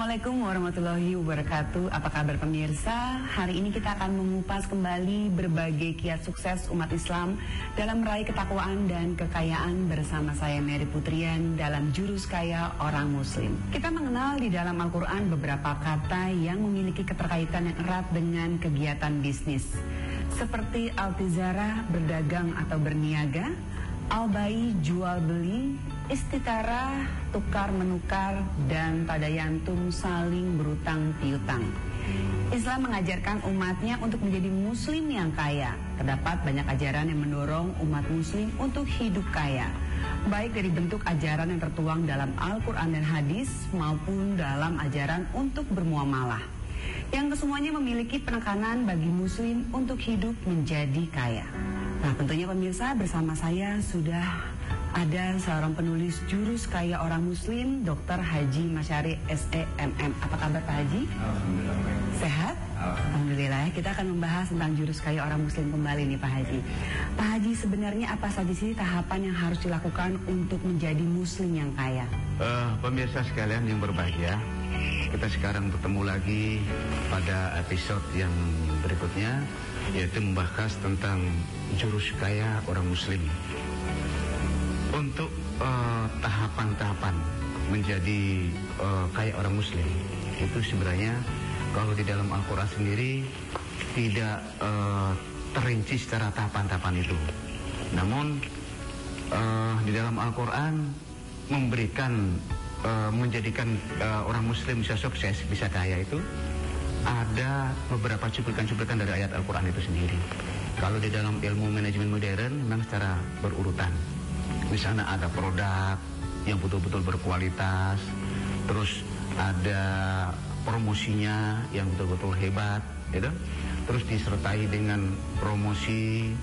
Assalamualaikum warahmatullahi wabarakatuh. Apa kabar pemirsa? Hari ini kita akan mengupas kembali berbagai kiat sukses umat Islam dalam meraih ketakwaan dan kekayaan bersama saya Mary Putrian dalam Jurus Kaya Orang Muslim. Kita mengenal di dalam Al-Quran beberapa kata yang memiliki keterkaitan yang erat dengan kegiatan bisnis, seperti altizarah, berdagang atau berniaga, al-bai, jual beli, istitara, tukar menukar, dan tadayantum, saling berutang piutang. Islam mengajarkan umatnya untuk menjadi muslim yang kaya. Terdapat banyak ajaran yang mendorong umat muslim untuk hidup kaya, baik dari bentuk ajaran yang tertuang dalam Al-Quran dan hadis maupun dalam ajaran untuk bermuamalah, yang kesemuanya memiliki penekanan bagi muslim untuk hidup menjadi kaya. Nah, tentunya pemirsa, bersama saya sudah ada seorang penulis Jurus Kaya Orang Muslim, Dr. Haji Masyari SEMM. Apa kabar Pak Haji? Alhamdulillah. Sehat? Alhamdulillah. Kita akan membahas tentang Jurus Kaya Orang Muslim kembali nih Pak Haji. Pak Haji, sebenarnya apa saja sih tahapan yang harus dilakukan untuk menjadi muslim yang kaya? Pemirsa sekalian yang berbahagia, kita sekarang bertemu lagi pada episode yang berikutnya, yaitu membahas tentang Jurus Kaya Orang Muslim. Untuk tahapan-tahapan menjadi kaya orang muslim itu sebenarnya kalau di dalam Al-Quran sendiri tidak terinci secara tahapan-tahapan itu. Namun di dalam Al-Quran memberikan menjadikan orang muslim bisa sukses, bisa kaya itu ada beberapa cuplikan-cuplikan dari ayat Al-Quran itu sendiri. Kalau di dalam ilmu manajemen modern memang secara berurutan. Di sana ada produk yang betul-betul berkualitas, terus ada promosinya yang betul-betul hebat, gitu. Terus disertai dengan promosi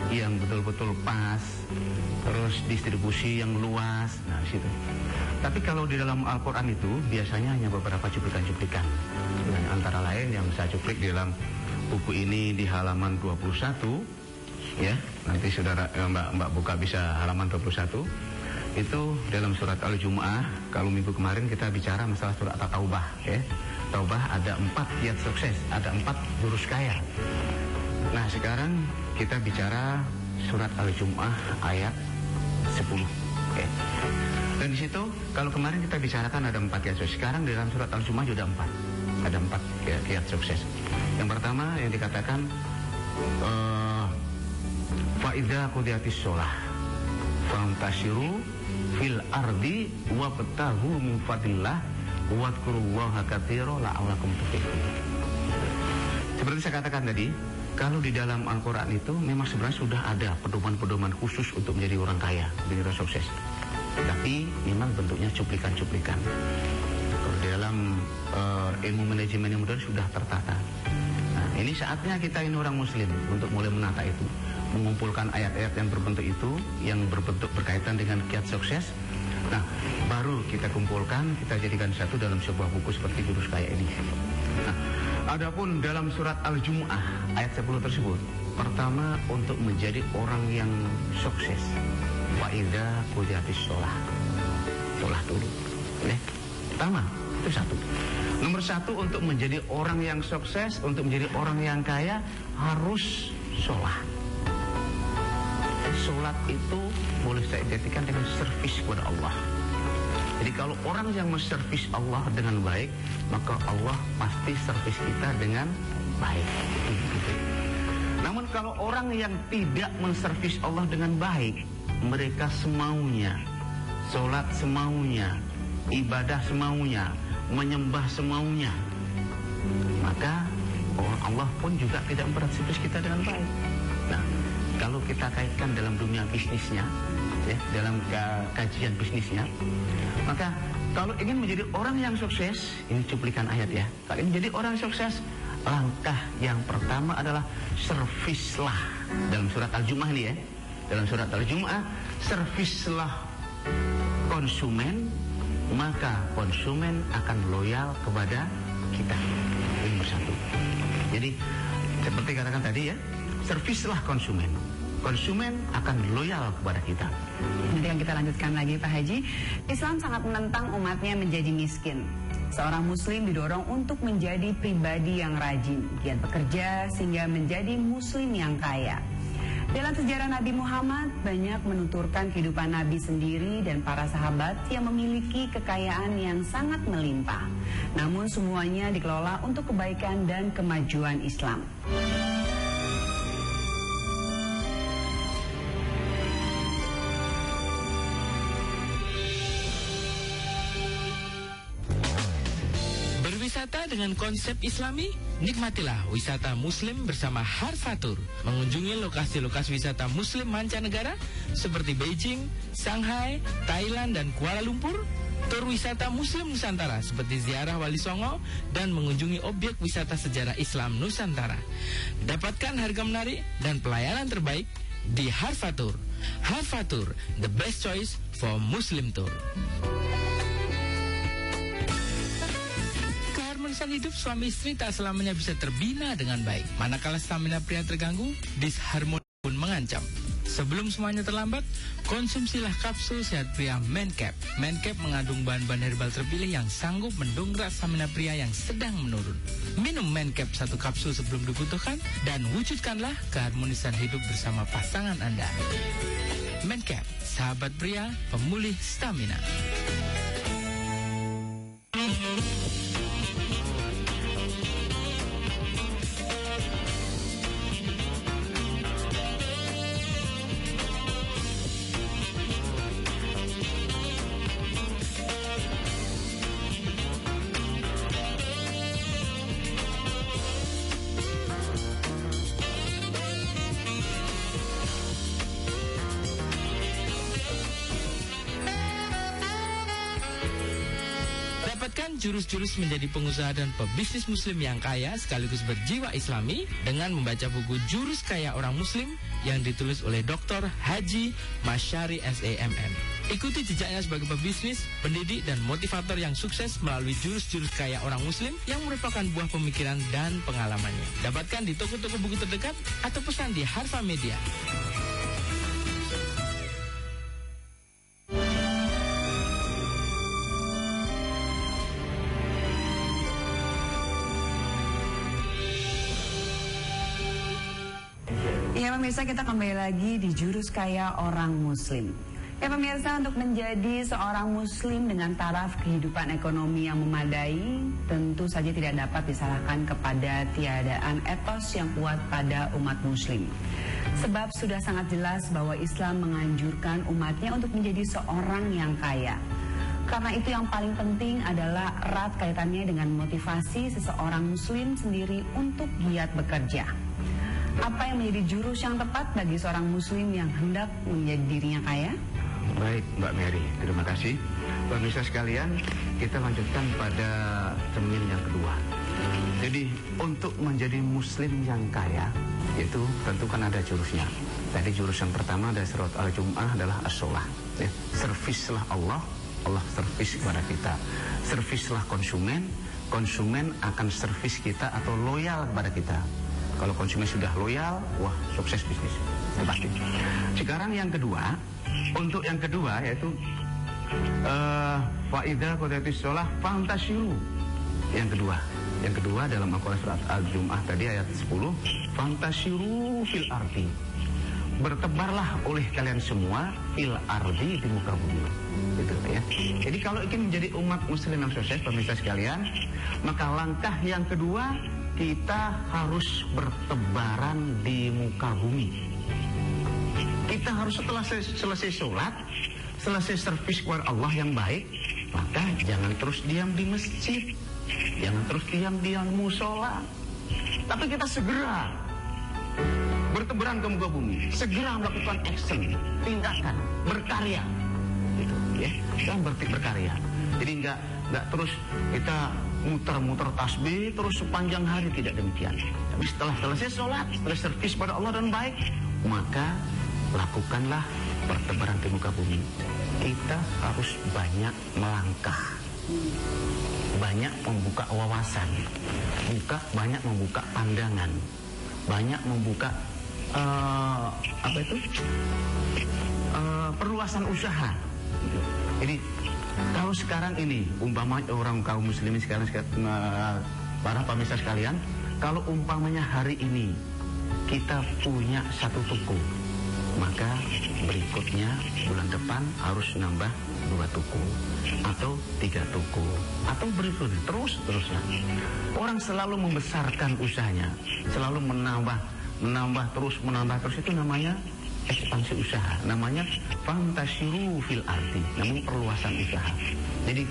yang betul-betul pas, terus distribusi yang luas. Nah, di situ. Tapi kalau di dalam Al-Quran itu biasanya hanya beberapa cuplikan-cuplikan. Antara lain yang saya cuplik di dalam buku ini di halaman 21. Ya, nanti saudara Mbak buka bisa halaman 21. Itu dalam surat Al-Jumu'ah. Kalau minggu kemarin kita bicara masalah surat At-Taubah, ya. Taubah ada 4 kiat sukses, ada 4 jurus kaya. Nah, sekarang kita bicara surat Al-Jumu'ah ayat 10, ya. Dan di situ kalau kemarin kita bicarakan ada 4 kiat sukses. Sekarang dalam surat Al-Jumu'ah juga 4. Ada 4 kiat sukses. Yang pertama yang dikatakan Fa'idha qudiyatis sholah Fantashiru fil ardi Wabtahu min fadillah Wadkurullaha katsira la'allakum tuflihun. Seperti saya katakan tadi, kalau di dalam Al-Quran itu memang sebenarnya sudah ada pedoman-pedoman khusus untuk menjadi orang kaya, menjadi orang sukses. Tapi memang bentuknya cuplikan-cuplikan. Kalau di dalam ilmu manajemen yang modern sudah tertata. Nah, ini saatnya kita ini orang muslim untuk mulai menata itu, mengumpulkan ayat-ayat yang berbentuk itu, yang berbentuk berkaitan dengan kiat sukses. Nah, baru kita kumpulkan, kita jadikan satu dalam sebuah buku seperti Jurus Kaya ini. Nah, adapun dalam surat Al-Jumu'ah ayat 10 tersebut, pertama untuk menjadi orang yang sukses, fa'idha qudiyatis sholah, sholah dulu. Ya, pertama itu satu. Nomor satu, untuk menjadi orang yang sukses, untuk menjadi orang yang kaya harus sholat. Sholat itu boleh saya identikan dengan servis kepada Allah. Jadi kalau orang yang menservis Allah dengan baik, maka Allah pasti servis kita dengan baik. Namun kalau orang yang tidak menservis Allah dengan baik, mereka semaunya, sholat semaunya, ibadah semaunya, menyembah semaunya, maka Allah pun juga tidak memperservis kita dengan baik. Nah, kalau kita kaitkan dalam dunia bisnisnya, ya, dalam kajian bisnisnya, maka kalau ingin menjadi orang yang sukses, ini cuplikan ayat ya. Kalau ingin menjadi orang sukses, langkah yang pertama adalah servislah. Dalam surat Al-Jumu'ah ini ya, dalam surat Al-Jumu'ah, servislah konsumen, maka konsumen akan loyal kepada kita. Ini nomor satu. Jadi seperti katakan tadi ya, servislah konsumen, konsumen akan loyal kepada kita. Nanti yang kita lanjutkan lagi Pak Haji. Islam sangat menentang umatnya menjadi miskin. Seorang muslim didorong untuk menjadi pribadi yang rajin, giat bekerja sehingga menjadi muslim yang kaya. Dalam sejarah Nabi Muhammad, banyak menuturkan kehidupan Nabi sendiri dan para sahabat yang memiliki kekayaan yang sangat melimpah. Namun semuanya dikelola untuk kebaikan dan kemajuan Islam. Berwisata dengan konsep Islami, nikmatilah wisata Muslim bersama Harfatur. Mengunjungi lokasi-lokasi wisata Muslim mancanegara seperti Beijing, Shanghai, Thailand, dan Kuala Lumpur. Tur wisata Muslim Nusantara seperti ziarah Wali Songo dan mengunjungi objek wisata sejarah Islam Nusantara. Dapatkan harga menarik dan pelayanan terbaik di Harfatur. Harfatur, the best choice for Muslim tour. Keharmonisan hidup suami istri tak selamanya bisa terbina dengan baik. Manakala stamina pria terganggu, disharmoni pun mengancam. Sebelum semuanya terlambat, konsumsilah kapsul sehat pria Mencap. Mencap mengandung bahan-bahan herbal terpilih yang sanggup mendongkrak stamina pria yang sedang menurun. Minum Mencap 1 kapsul sebelum dibutuhkan dan wujudkanlah keharmonisan hidup bersama pasangan Anda. Mencap, sahabat pria, pemulih stamina. Dapatkan jurus-jurus menjadi pengusaha dan pebisnis muslim yang kaya sekaligus berjiwa islami dengan membaca buku Jurus Kaya Orang Muslim yang ditulis oleh Dr. Haji Masyari SAMM. Ikuti jejaknya sebagai pebisnis, pendidik, dan motivator yang sukses melalui jurus-jurus kaya orang muslim yang merupakan buah pemikiran dan pengalamannya. Dapatkan di toko-toko buku terdekat atau pesan di Harfa Media. Ya pemirsa, kita kembali lagi di Jurus Kaya Orang Muslim. Ya pemirsa, untuk menjadi seorang muslim dengan taraf kehidupan ekonomi yang memadai, tentu saja tidak dapat disalahkan kepada tiadaan etos yang kuat pada umat muslim. Sebab sudah sangat jelas bahwa Islam menganjurkan umatnya untuk menjadi seorang yang kaya. Karena itu yang paling penting adalah erat kaitannya dengan motivasi seseorang muslim sendiri untuk giat bekerja. Apa yang menjadi jurus yang tepat bagi seorang muslim yang hendak menjadi dirinya kaya? Baik Mbak Mary, terima kasih. Pemirsa sekalian, kita lanjutkan pada cermin yang kedua. Jadi untuk menjadi muslim yang kaya, itu tentu kan ada jurusnya. Tadi jurus yang pertama dari surat Al-Jum'ah adalah as-sholah. Ya, servislah Allah, Allah servis kepada kita. Servislah konsumen, konsumen akan servis kita atau loyal kepada kita. Kalau konsumen sudah loyal, wah sukses bisnis, pasti. Sekarang yang kedua, untuk yang kedua yaitu faida qadatis sholah fantashiru. Yang kedua dalam Al-Quran surat Al-Jum'ah tadi ayat 10, fantashiru fil ardi. Bertebarlah oleh kalian semua fil ardi, di muka bumi. Gitu ya. Jadi kalau ingin menjadi umat muslim yang sukses, pemirsa sekalian, maka langkah yang kedua, kita harus bertebaran di muka bumi. Kita harus setelah selesai sholat, selesai servis kepada Allah yang baik, maka jangan terus diam di masjid, jangan terus diam di musola, tapi kita segera bertebaran ke muka bumi, segera melakukan action, tindakan, berkarya, gitu ya. Kita berkarya. Jadi nggak terus kita muter-muter tasbih terus sepanjang hari, tidak demikian. Tapi setelah selesai sholat, setelah servis pada Allah dan baik, maka lakukanlah pertebaran di muka bumi. Kita harus banyak melangkah, banyak membuka wawasan, banyak membuka pandangan, banyak membuka perluasan usaha. Jadi Kalau sekarang ini, umpamanya orang kaum muslimin sekarang para pemirsa sekalian, kalau umpamanya hari ini kita punya satu toko, maka berikutnya bulan depan harus nambah 2 toko atau 3 toko atau berikutnya terusnya. Orang selalu membesarkan usahanya, selalu menambah terus, itu namanya ekspansi usaha, namanya fantasiru fil ardi, namanya perluasan usaha. Jadi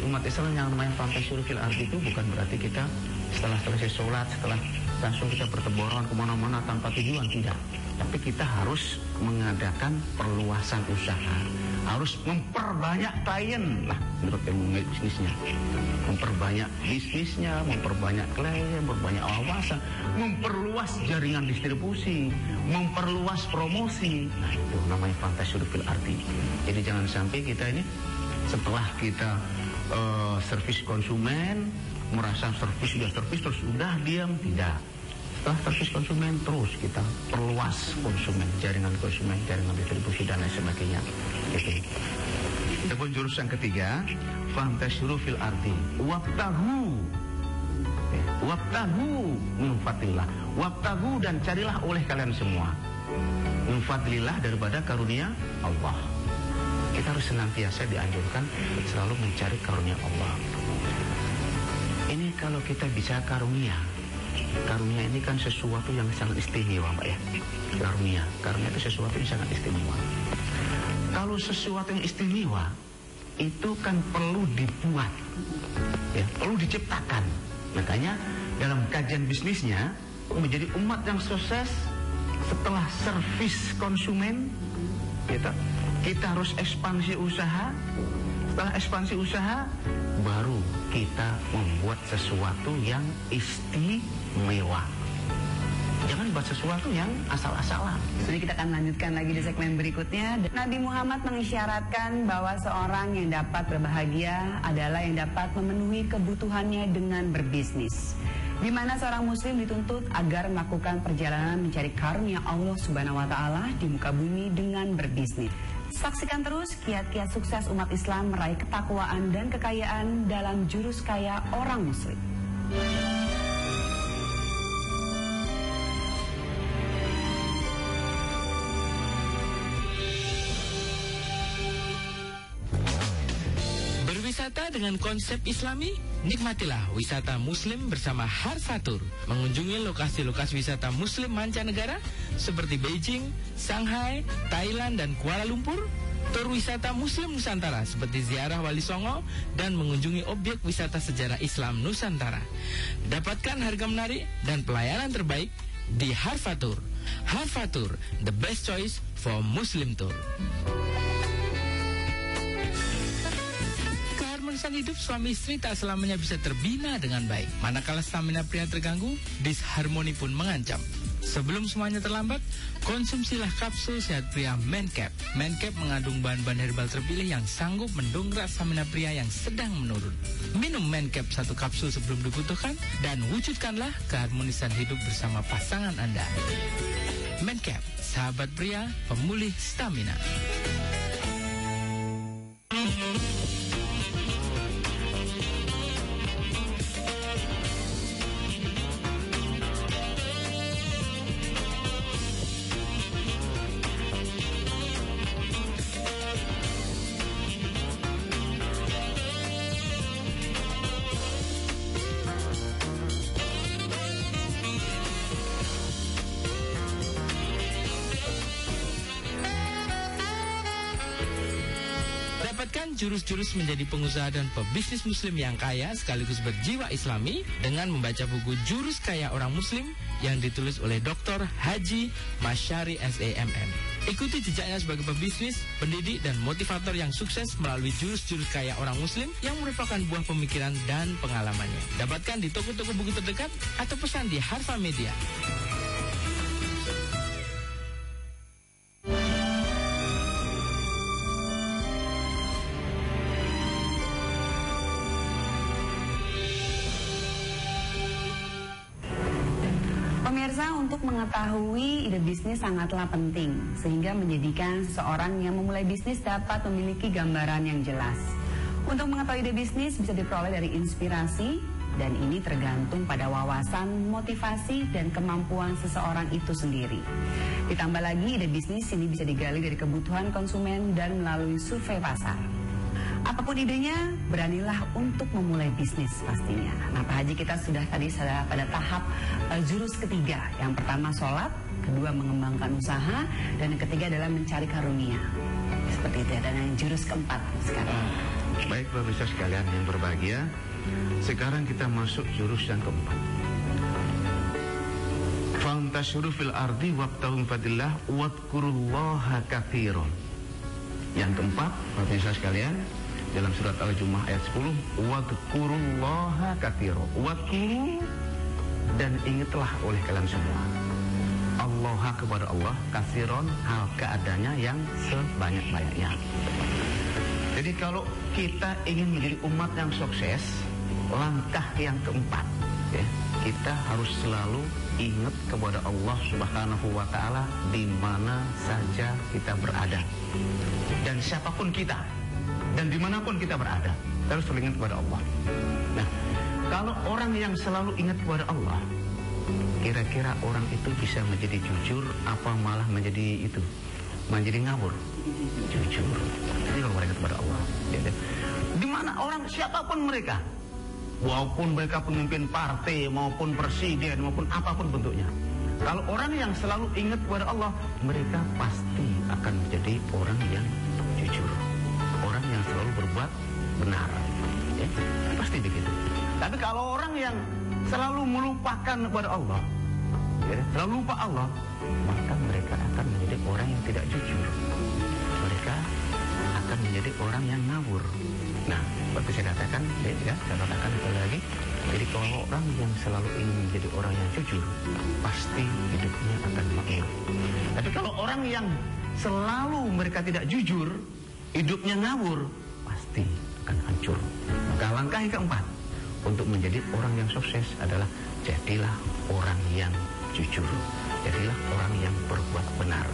umat Islam yang namanya fantasiru fil ardi itu bukan berarti kita setelah selesai sholat, setelah langsung kita bertebaran kemana-mana tanpa tujuan, tidak. Tapi kita harus mengadakan perluasan usaha, harus memperbanyak klien lah menurut ilmu bisnisnya, memperbanyak bisnisnya, memperbanyak klien, memperbanyak wawasan, memperluas jaringan distribusi, memperluas promosi. Nah, itu namanya fantasi fil ardi. Jadi jangan sampai kita ini setelah kita servis konsumen merasa sudah servis terus udah diam, tidak. Setelah servis konsumen terus kita perluas konsumen, jaringan distribusi dan lain sebagainya. Gitu. Adapun jurus yang ketiga, fantasiru fil ardi wabtahu min fadlillah. Wabtahu, dan carilah oleh kalian semua min fadlillah, daripada karunia Allah. Kita harus senantiasa dianjurkan selalu mencari karunia Allah. Ini kalau kita bisa karunia ini kan sesuatu yang sangat istimewa, Mbak ya. Karunia itu sesuatu yang sangat istimewa. Kalau sesuatu yang istimewa itu kan perlu dibuat, ya, perlu diciptakan. Makanya dalam kajian bisnisnya menjadi umat yang sukses setelah servis konsumen, kita harus ekspansi usaha. Setelah ekspansi usaha, baru kita membuat sesuatu yang istimewa. Jangan buat sesuatu yang asal-asalan. Jadi kita akan lanjutkan lagi di segmen berikutnya. Nabi Muhammad mengisyaratkan bahwa seorang yang dapat berbahagia adalah yang dapat memenuhi kebutuhannya dengan berbisnis, di mana seorang muslim dituntut agar melakukan perjalanan mencari karunia Allah Subhanahu wa taala di muka bumi dengan berbisnis. Saksikan terus kiat-kiat sukses umat Islam meraih ketakwaan dan kekayaan dalam jurus kaya orang muslim. Berwisata dengan konsep Islami, nikmatilah wisata muslim bersama Harfatur. Mengunjungi lokasi-lokasi wisata muslim mancanegara seperti Beijing, Shanghai, Thailand, dan Kuala Lumpur. Tur wisata muslim Nusantara seperti ziarah Wali Songo dan mengunjungi objek wisata sejarah Islam Nusantara. Dapatkan harga menarik dan pelayanan terbaik di Harfatur. Harfatur, the best choice for Muslim tour. Keharmonisan hidup suami istri tak selamanya bisa terbina dengan baik. Manakala stamina pria terganggu, disharmoni pun mengancam. Sebelum semuanya terlambat, konsumsilah kapsul sehat pria Mencap. Mencap mengandung bahan-bahan herbal terpilih yang sanggup mendongkrak stamina pria yang sedang menurun. Minum Mencap 1 kapsul sebelum dibutuhkan dan wujudkanlah keharmonisan hidup bersama pasangan Anda. Mencap, sahabat pria, pemulih stamina. Dapatkan jurus-jurus menjadi pengusaha dan pebisnis muslim yang kaya sekaligus berjiwa islami dengan membaca buku Jurus Kaya Orang Muslim yang ditulis oleh Dr. Haji Masyari SAMM. Ikuti jejaknya sebagai pebisnis, pendidik, dan motivator yang sukses melalui jurus-jurus kaya orang muslim yang merupakan buah pemikiran dan pengalamannya. Dapatkan di toko-toko buku terdekat atau pesan di Harfa Media. Pemirsa, untuk mengetahui ide bisnis sangatlah penting, sehingga menjadikan seseorang yang memulai bisnis dapat memiliki gambaran yang jelas. Untuk mengetahui ide bisnis bisa diperoleh dari inspirasi, dan ini tergantung pada wawasan, motivasi, dan kemampuan seseorang itu sendiri. Ditambah lagi, ide bisnis ini bisa digali dari kebutuhan konsumen dan melalui survei pasar. Apapun idenya, beranilah untuk memulai bisnis pastinya. Nah, Pak Haji, kita sudah pada tahap jurus ketiga. Yang pertama sholat, kedua mengembangkan usaha, dan yang ketiga adalah mencari karunia. Seperti itu ya, dan yang jurus keempat sekarang. Baik pemirsa sekalian yang berbahagia, sekarang kita masuk jurus yang keempat. Fantashiru fil ardi wabtaghu min fadlillah wadhkurullaha katsiran. Yang keempat, pemirsa sekalian, dalam surat Al-Jumu'ah ayat 10, wadhkurullaha katsiran. Wadhkuru, dan ingatlah oleh kalian semua Allah kepada Allah katsiran, hal keadaannya yang sebanyak-banyaknya. Jadi kalau kita ingin menjadi umat yang sukses, langkah yang keempat, ya, kita harus selalu ingat kepada Allah Subhanahu wa Ta'ala di mana saja kita berada, dan siapapun kita, dan dimanapun kita berada, kita harus selalu ingat kepada Allah. Nah, kalau orang yang selalu ingat kepada Allah, kira-kira orang itu bisa menjadi jujur apa malah menjadi ngawur? Jujur. Ini kalau mereka kepada Allah, ya, di mana orang siapapun mereka, walaupun mereka pemimpin partai maupun presiden maupun apapun bentuknya, kalau orang yang selalu ingat kepada Allah, mereka pasti akan menjadi orang yang jujur, orang yang selalu berbuat benar, ya, pasti begitu. Tapi kalau orang yang selalu melupakan kepada Allah, ya, selalu lupa Allah, maka mereka akan menjadi orang yang tidak jujur. Mereka akan menjadi orang yang ngawur. Nah, seperti saya katakan, saya katakan sekali lagi. Jadi kalau orang yang selalu ingin menjadi orang yang jujur, pasti hidupnya akan makmur. Tapi kalau orang yang selalu mereka tidak jujur, hidupnya ngawur, pasti akan hancur. Maka langkah yang keempat untuk menjadi orang yang sukses adalah jadilah orang yang jujur. Jadilah orang yang berbuat benar.